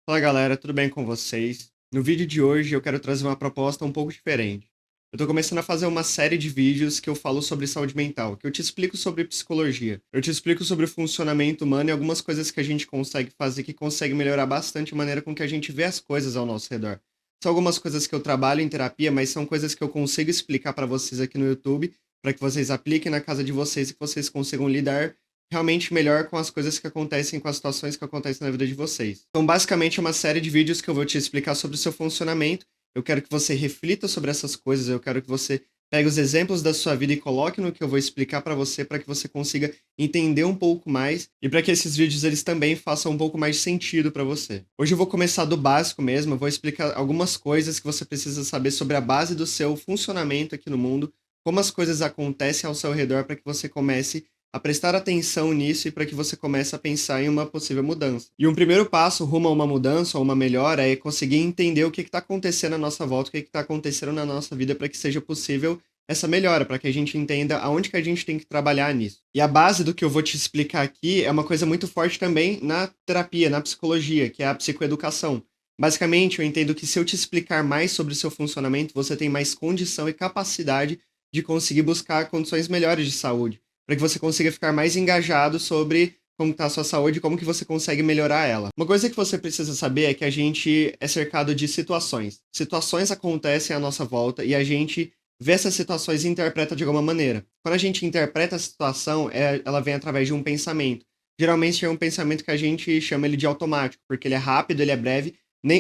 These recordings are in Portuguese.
Fala galera, tudo bem com vocês? No vídeo de hoje eu quero trazer uma proposta um pouco diferente. Eu tô começando a fazer uma série de vídeos que eu falo sobre saúde mental, que eu te explico sobre psicologia. Eu te explico sobre o funcionamento humano e algumas coisas que a gente consegue fazer que consegue melhorar bastante a maneira com que a gente vê as coisas ao nosso redor. São algumas coisas que eu trabalho em terapia, mas são coisas que eu consigo explicar para vocês aqui no YouTube, para que vocês apliquem na casa de vocês e que vocês consigam lidar realmente melhor com as coisas que acontecem, com as situações que acontecem na vida de vocês. Então, basicamente, é uma série de vídeos que eu vou te explicar sobre o seu funcionamento. Eu quero que você reflita sobre essas coisas, eu quero que você pegue os exemplos da sua vida e coloque no que eu vou explicar para que você consiga entender um pouco mais e para que esses vídeos eles também façam um pouco mais de sentido para você. Hoje eu vou começar do básico mesmo, eu vou explicar algumas coisas que você precisa saber sobre a base do seu funcionamento aqui no mundo, como as coisas acontecem ao seu redor para que você comece a prestar atenção nisso e para que você comece a pensar em uma possível mudança. E um primeiro passo rumo a uma mudança ou uma melhora é conseguir entender o que está acontecendo à nossa volta, o que está acontecendo na nossa vida para que seja possível essa melhora, para que a gente entenda aonde que a gente tem que trabalhar nisso. E a base do que eu vou te explicar aqui é uma coisa muito forte também na terapia, na psicologia, que é a psicoeducação. Basicamente, eu entendo que se eu te explicar mais sobre o seu funcionamento, você tem mais condição e capacidade de conseguir buscar condições melhores de saúde para que você consiga ficar mais engajado sobre como está a sua saúde e como que você consegue melhorar ela. Uma coisa que você precisa saber é que a gente é cercado de situações. Situações acontecem à nossa volta e a gente vê essas situações e interpreta de alguma maneira. Quando a gente interpreta a situação, ela vem através de um pensamento. Geralmente é um pensamento que a gente chama ele de automático, porque ele é rápido, ele é breve,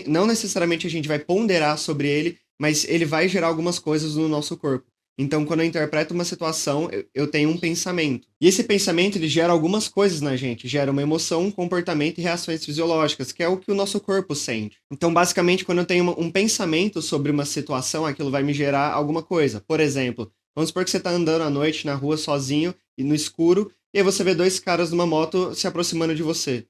não necessariamente a gente vai ponderar sobre ele, mas ele vai gerar algumas coisas no nosso corpo. Então, quando eu interpreto uma situação, eu tenho um pensamento. E esse pensamento, ele gera algumas coisas na gente. Gera uma emoção, um comportamento e reações fisiológicas, que é o que o nosso corpo sente. Então, basicamente, quando eu tenho um pensamento sobre uma situação, aquilo vai me gerar alguma coisa. Por exemplo, vamos supor que você está andando à noite na rua sozinho e no escuro, e aí você vê dois caras numa moto se aproximando de você.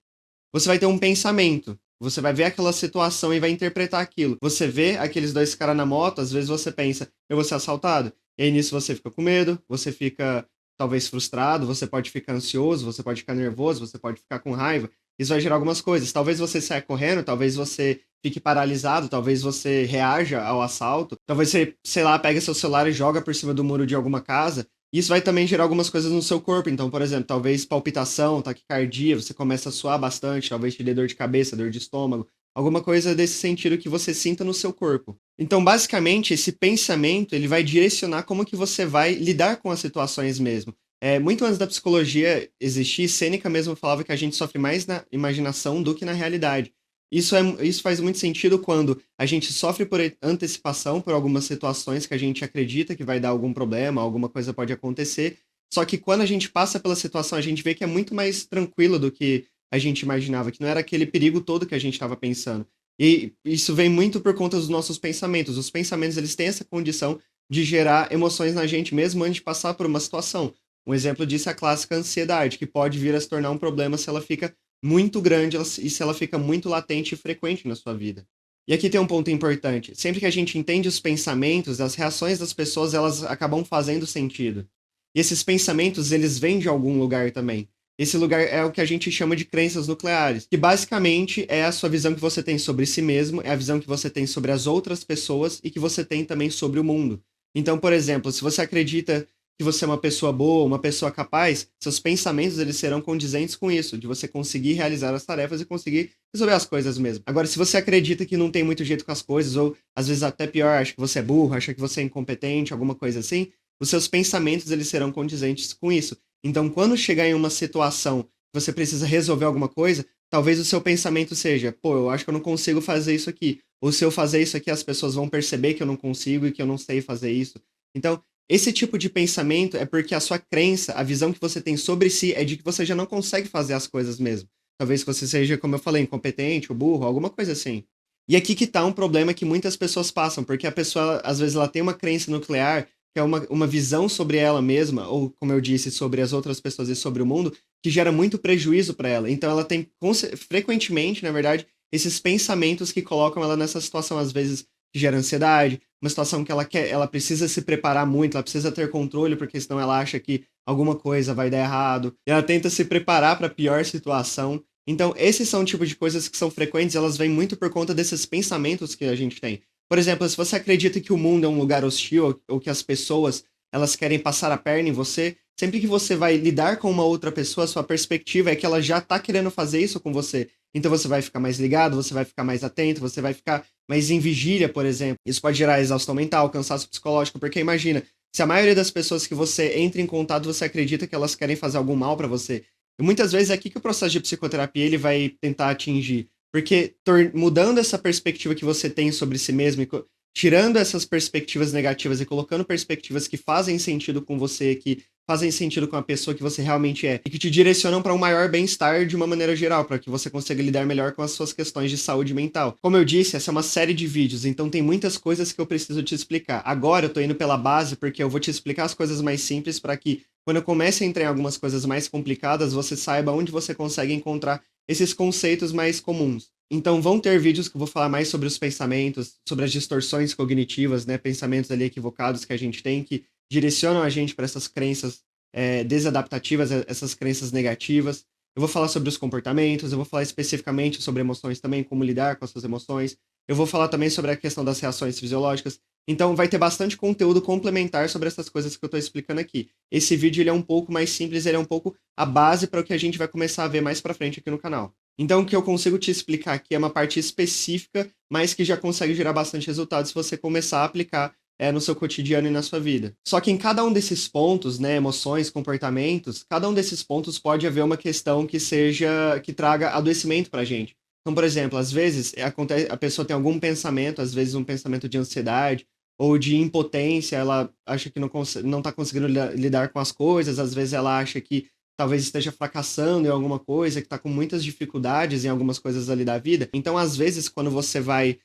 Você vai ter um pensamento. Você vai ver aquela situação e vai interpretar aquilo. Você vê aqueles dois caras na moto, às vezes você pensa, eu vou ser assaltado. E aí nisso você fica com medo, você fica talvez frustrado, você pode ficar ansioso, você pode ficar nervoso, você pode ficar com raiva. Isso vai gerar algumas coisas. Talvez você saia correndo, talvez você fique paralisado, talvez você reaja ao assalto, talvez você, sei lá, pega seu celular e joga por cima do muro de alguma casa. Isso vai também gerar algumas coisas no seu corpo. Então, por exemplo, talvez palpitação, taquicardia, você começa a suar bastante, talvez te dê dor de cabeça, dor de estômago, alguma coisa desse sentido que você sinta no seu corpo. Então, basicamente, esse pensamento, ele vai direcionar como que você vai lidar com as situações mesmo. Muito antes da psicologia existir, Sêneca mesmo falava que a gente sofre mais na imaginação do que na realidade. Isso faz muito sentido quando a gente sofre por antecipação por algumas situações que a gente acredita que vai dar algum problema, alguma coisa pode acontecer. Só que quando a gente passa pela situação, a gente vê que é muito mais tranquilo do que a gente imaginava, que não era aquele perigo todo que a gente estava pensando. E isso vem muito por conta dos nossos pensamentos. Os pensamentos, eles têm essa condição de gerar emoções na gente mesmo antes de passar por uma situação. Um exemplo disso é a clássica ansiedade, que pode vir a se tornar um problema se ela fica muito grande e se ela fica muito latente e frequente na sua vida. E aqui tem um ponto importante. Sempre que a gente entende os pensamentos, as reações das pessoas, elas acabam fazendo sentido. E esses pensamentos, eles vêm de algum lugar também. Esse lugar é o que a gente chama de crenças nucleares, que basicamente é a sua visão que você tem sobre si mesmo, é a visão que você tem sobre as outras pessoas e que você tem também sobre o mundo. Então, por exemplo, se você acredita que você é uma pessoa boa, uma pessoa capaz, seus pensamentos eles serão condizentes com isso, de você conseguir realizar as tarefas e conseguir resolver as coisas mesmo. Agora, se você acredita que não tem muito jeito com as coisas, ou às vezes até pior, acha que você é burro, acha que você é incompetente, alguma coisa assim, os seus pensamentos eles serão condizentes com isso. Então, quando chegar em uma situação que você precisa resolver alguma coisa, talvez o seu pensamento seja, pô, eu acho que eu não consigo fazer isso aqui. Ou se eu fazer isso aqui, as pessoas vão perceber que eu não consigo e que eu não sei fazer isso. Então, esse tipo de pensamento é porque a sua crença, a visão que você tem sobre si é de que você já não consegue fazer as coisas mesmo. Talvez você seja, como eu falei, incompetente ou burro, alguma coisa assim. E aqui que tá um problema que muitas pessoas passam, porque a pessoa, às vezes, ela tem uma crença nuclear, que é uma visão sobre ela mesma, ou, como eu disse, sobre as outras pessoas e sobre o mundo, que gera muito prejuízo para ela. Então, ela tem, frequentemente, na verdade, esses pensamentos que colocam ela nessa situação, às vezes, que gera ansiedade, uma situação que ela quer, ela precisa se preparar muito, ela precisa ter controle, porque senão ela acha que alguma coisa vai dar errado. E ela tenta se preparar para a pior situação. Então, esses são o tipo de coisas que são frequentes, elas vêm muito por conta desses pensamentos que a gente tem. Por exemplo, se você acredita que o mundo é um lugar hostil ou que as pessoas elas querem passar a perna em você, sempre que você vai lidar com uma outra pessoa, a sua perspectiva é que ela já tá querendo fazer isso com você. Então você vai ficar mais ligado, você vai ficar mais atento, você vai ficar mais em vigília, por exemplo. Isso pode gerar exaustão mental, cansaço psicológico, porque imagina, se a maioria das pessoas que você entra em contato, você acredita que elas querem fazer algum mal pra você. E muitas vezes é aqui que o processo de psicoterapia ele vai tentar atingir. Porque mudando essa perspectiva que você tem sobre si mesmo, tirando essas perspectivas negativas e colocando perspectivas que fazem sentido com você, que fazem sentido com a pessoa que você realmente é, e que te direcionam para um maior bem-estar de uma maneira geral, para que você consiga lidar melhor com as suas questões de saúde mental. Como eu disse, essa é uma série de vídeos, então tem muitas coisas que eu preciso te explicar. Agora eu tô indo pela base porque eu vou te explicar as coisas mais simples para que quando eu comece a entrar em algumas coisas mais complicadas, você saiba onde você consegue encontrar esses conceitos mais comuns. Então vão ter vídeos que eu vou falar mais sobre os pensamentos, sobre as distorções cognitivas, né, pensamentos ali equivocados que a gente tem que direcionam a gente para essas crenças desadaptativas, essas crenças negativas. Eu vou falar sobre os comportamentos, eu vou falar especificamente sobre emoções também, como lidar com as suas emoções. Eu vou falar também sobre a questão das reações fisiológicas. Então vai ter bastante conteúdo complementar sobre essas coisas que eu estou explicando aqui. Esse vídeo ele é um pouco mais simples, ele é um pouco a base para o que a gente vai começar a ver mais para frente aqui no canal. Então o que eu consigo te explicar aqui é uma parte específica, mas que já consegue gerar bastante resultado se você começar a aplicar no seu cotidiano e na sua vida. Só que em cada um desses pontos, né, emoções, comportamentos, cada um desses pontos pode haver uma questão que traga adoecimento pra gente. Então, por exemplo, às vezes a pessoa tem algum pensamento, às vezes um pensamento de ansiedade ou de impotência, ela acha que não tá conseguindo lidar com as coisas, às vezes ela acha que talvez esteja fracassando em alguma coisa, que tá com muitas dificuldades em algumas coisas ali da vida. Então, às vezes, quando você vai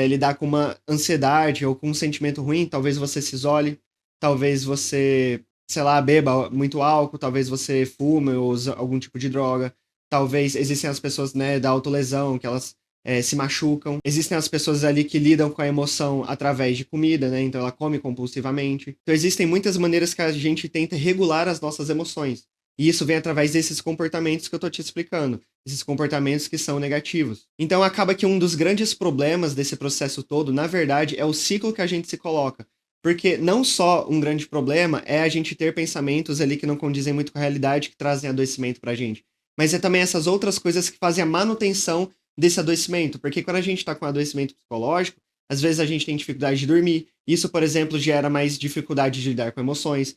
lidar com uma ansiedade ou com um sentimento ruim, talvez você se isole, talvez você, sei lá, beba muito álcool, talvez você fume ou use algum tipo de droga, talvez existem as pessoas, né, da autolesão, que elas se machucam. Existem as pessoas ali que lidam com a emoção através de comida, né, então ela come compulsivamente. Então existem muitas maneiras que a gente tenta regular as nossas emoções. E isso vem através desses comportamentos que eu tô te explicando, esses comportamentos que são negativos. Então acaba que um dos grandes problemas desse processo todo, na verdade, é o ciclo que a gente se coloca. Porque não só um grande problema é a gente ter pensamentos ali que não condizem muito com a realidade, que trazem adoecimento pra gente. Mas é também essas outras coisas que fazem a manutenção desse adoecimento. Porque quando a gente tá com adoecimento psicológico, às vezes a gente tem dificuldade de dormir. Isso, por exemplo, gera mais dificuldade de lidar com emoções.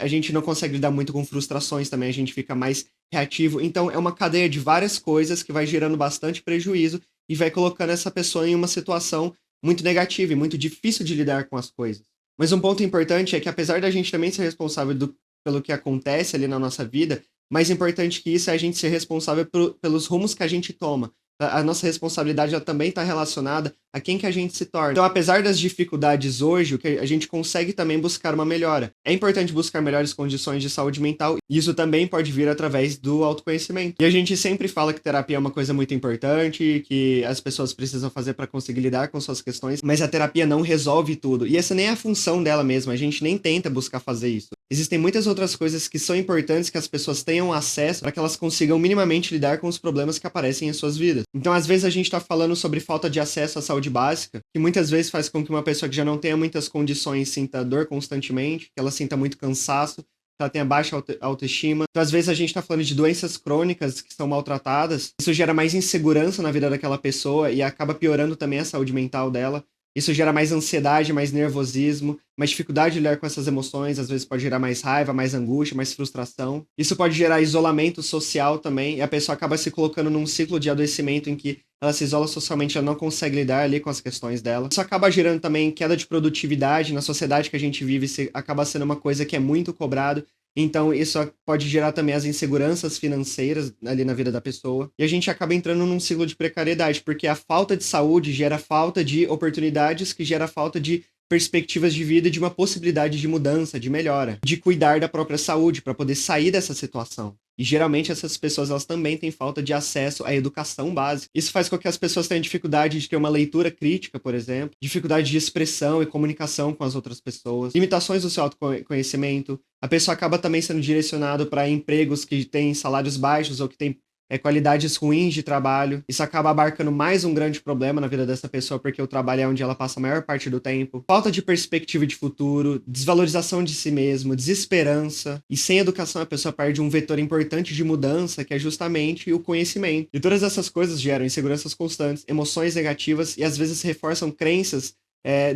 A gente não consegue lidar muito com frustrações também, a gente fica mais reativo. Então, é uma cadeia de várias coisas que vai gerando bastante prejuízo e vai colocando essa pessoa em uma situação muito negativa e muito difícil de lidar com as coisas. Mas um ponto importante é que, apesar da gente também ser responsável pelo que acontece ali na nossa vida, mais importante que isso é a gente ser responsável pelos rumos que a gente toma. A nossa responsabilidade ela também está relacionada a quem que a gente se torna. Então, apesar das dificuldades hoje, o que a gente consegue também buscar uma melhora. É importante buscar melhores condições de saúde mental, e isso também pode vir através do autoconhecimento. E a gente sempre fala que terapia é uma coisa muito importante, que as pessoas precisam fazer para conseguir lidar com suas questões, mas a terapia não resolve tudo. E essa nem é a função dela mesma, a gente nem tenta buscar fazer isso. Existem muitas outras coisas que são importantes que as pessoas tenham acesso para que elas consigam minimamente lidar com os problemas que aparecem em suas vidas. Então, às vezes, a gente está falando sobre falta de acesso à saúde básica, que muitas vezes faz com que uma pessoa que já não tenha muitas condições sinta dor constantemente, que ela sinta muito cansaço, que ela tenha baixa autoestima. Então, às vezes, a gente está falando de doenças crônicas que são maltratadas. Isso gera mais insegurança na vida daquela pessoa e acaba piorando também a saúde mental dela. Isso gera mais ansiedade, mais nervosismo, mais dificuldade de lidar com essas emoções, às vezes pode gerar mais raiva, mais angústia, mais frustração. Isso pode gerar isolamento social também, e a pessoa acaba se colocando num ciclo de adoecimento em que ela se isola socialmente, ela não consegue lidar ali com as questões dela. Isso acaba gerando também queda de produtividade na sociedade que a gente vive, isso acaba sendo uma coisa que é muito cobrado. Então, isso pode gerar também as inseguranças financeiras ali na vida da pessoa. E a gente acaba entrando num ciclo de precariedade, porque a falta de saúde gera falta de oportunidades, que gera falta de perspectivas de vida, e de uma possibilidade de mudança, de melhora, de cuidar da própria saúde para poder sair dessa situação. E geralmente essas pessoas elas também têm falta de acesso à educação básica. Isso faz com que as pessoas tenham dificuldade de ter uma leitura crítica, por exemplo, dificuldade de expressão e comunicação com as outras pessoas, limitações do seu autoconhecimento. A pessoa acaba também sendo direcionada para empregos que têm salários baixos ou que têm qualidades ruins de trabalho. Isso acaba abarcando mais um grande problema na vida dessa pessoa, porque o trabalho é onde ela passa a maior parte do tempo. Falta de perspectiva de futuro, desvalorização de si mesmo, desesperança. E sem educação, a pessoa perde um vetor importante de mudança, que é justamente o conhecimento. E todas essas coisas geram inseguranças constantes, emoções negativas e às vezes reforçam crenças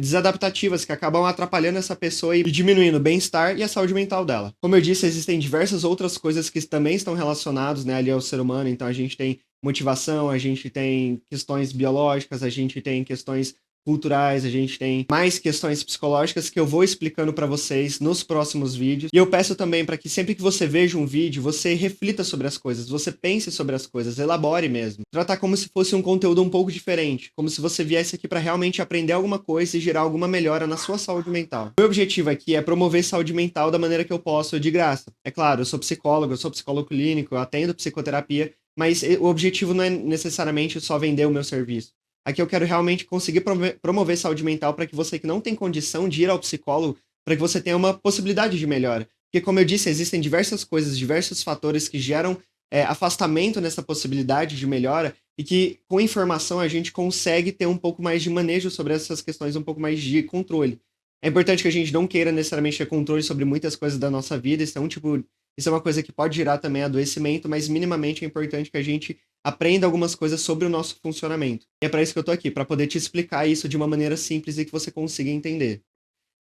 desadaptativas que acabam atrapalhando essa pessoa e diminuindo o bem-estar e a saúde mental dela. Como eu disse, existem diversas outras coisas que também estão relacionadas, né, ali ao ser humano. Então a gente tem motivação, a gente tem questões biológicas, a gente tem questões culturais, a gente tem mais questões psicológicas que eu vou explicando para vocês nos próximos vídeos. E eu peço também para que sempre que você veja um vídeo, você reflita sobre as coisas, você pense sobre as coisas, elabore mesmo. Tratar como se fosse um conteúdo um pouco diferente, como se você viesse aqui para realmente aprender alguma coisa e gerar alguma melhora na sua saúde mental. Meu objetivo aqui é promover saúde mental da maneira que eu posso, de graça. É claro, eu sou psicólogo clínico, eu atendo psicoterapia, mas o objetivo não é necessariamente só vender o meu serviço. Aqui eu quero realmente conseguir promover saúde mental para que você que não tem condição de ir ao psicólogo, para que você tenha uma possibilidade de melhora. Porque, como eu disse, existem diversas coisas, diversos fatores que geram afastamento nessa possibilidade de melhora e que, com informação, a gente consegue ter um pouco mais de manejo sobre essas questões, um pouco mais de controle. É importante que a gente não queira necessariamente ter controle sobre muitas coisas da nossa vida, isso é uma coisa que pode gerar também adoecimento, mas minimamente é importante que a gente aprenda algumas coisas sobre o nosso funcionamento. E é para isso que eu tô aqui, para poder te explicar isso de uma maneira simples e que você consiga entender.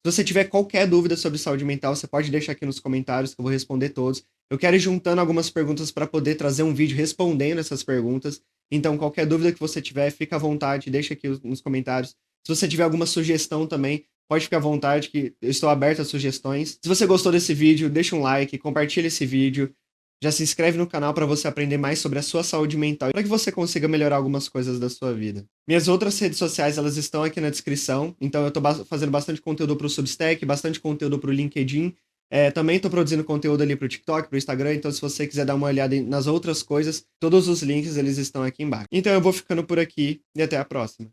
Se você tiver qualquer dúvida sobre saúde mental, você pode deixar aqui nos comentários que eu vou responder todos. Eu quero ir juntando algumas perguntas para poder trazer um vídeo respondendo essas perguntas. Então, qualquer dúvida que você tiver, fica à vontade, deixa aqui nos comentários. Se você tiver alguma sugestão também, pode ficar à vontade, que eu estou aberto a sugestões. Se você gostou desse vídeo, deixa um like, compartilha esse vídeo. Já se inscreve no canal para você aprender mais sobre a sua saúde mental e para que você consiga melhorar algumas coisas da sua vida. Minhas outras redes sociais, elas estão aqui na descrição. Então eu estou fazendo bastante conteúdo para o Substack, bastante conteúdo para o LinkedIn. Também estou produzindo conteúdo ali para o TikTok, para o Instagram. Então se você quiser dar uma olhada nas outras coisas, todos os links eles estão aqui embaixo. Então eu vou ficando por aqui e até a próxima.